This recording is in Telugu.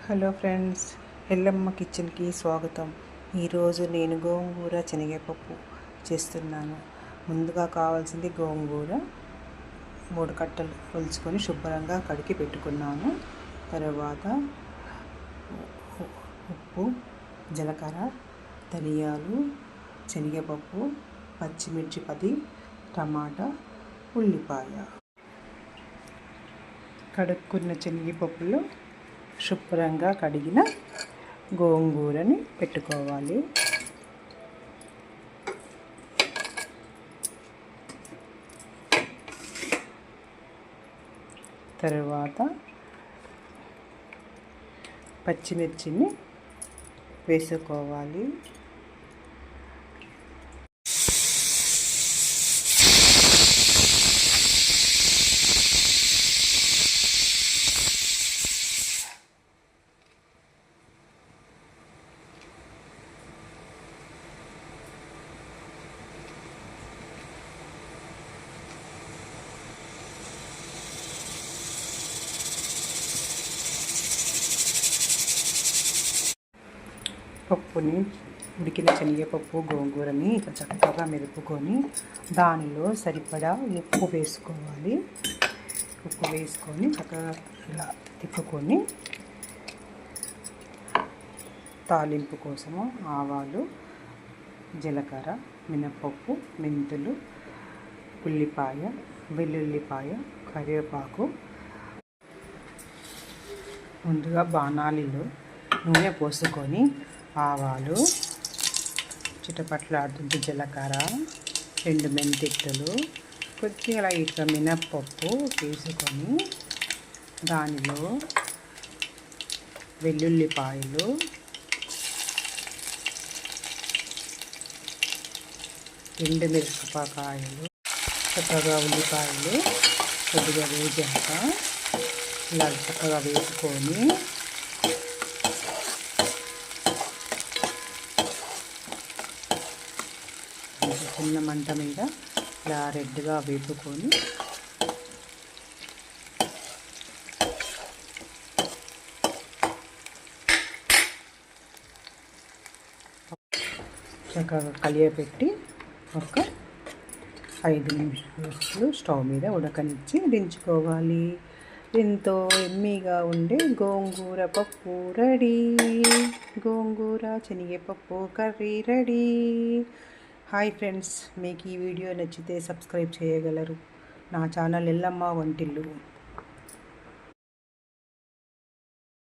హలో ఫ్రెండ్స్, ఎల్లమ్మ కిచెన్కి స్వాగతం. ఈరోజు నేను గోంగూర శనగపప్పు చేస్తున్నాను. ముందుగా కావాల్సింది గోంగూర 3 కట్టలు ఒలుచుకొని శుభ్రంగా కడిగి పెట్టుకున్నాను. తర్వాత ఉప్పు, జీలకర్ర, ధనియాలు, శనగపప్పు, పచ్చిమిర్చి 10, టమాటా, ఉల్లిపాయ. కడుక్కున్న శనగపప్పులో శుభ్రంగా కడిగిన గోంగూరని పెట్టుకోవాలి. తర్వాత పచ్చిమిర్చిని వేసుకోవాలి. పప్పుని ఉడికిన శనగపప్పు గోంగూరని ఇట్లా చక్కగా మెదుపుకొని దానిలో సరిపడా ఉప్పు వేసుకోవాలి. ఉప్పు వేసుకొని చక్కగా ఇలా తిప్పుకొని తాలింపు కోసము ఆవాలు, జీలకర్ర, మినపప్పు, మెంతులు, ఉల్లిపాయ, వెల్లుల్లిపాయ, కరివేపాకు. ముందుగా బాణాలిలో నూనె పోసుకొని ఆవాలు చిటపట్లాడుతుంటే జీలకర్ర, 2 మెంతిక్కలు, కొద్దిగా లైట్గా మినప్పప్పు వేసుకొని దానిలో వెల్లుల్లిపాయలు, మిరపకాయలు, చక్కగా ఉల్లిపాయలు కొద్దిగా వేసాక ఇలా చక్కగా వేసుకొని చిన్న మంట మీద ఇలా రెడ్గా వేపుకొని చక్కగా కలియపెట్టి ఒక 5 నిమిషాలు స్టవ్ మీద ఉడకనిచ్చి దించుకోవాలి. ఎంతో ఎమ్మీగా ఉండే గోంగూర పప్పు రెడీ. గోంగూర శనగపప్పు కర్రీ రెడీ. హాయ్ ఫ్రెండ్స్, మీకు ఈ వీడియో నచ్చితే సబ్స్క్రైబ్ చేయగలరు. నా ఛానల్ ఎల్లమ్మ వంటిల్లు.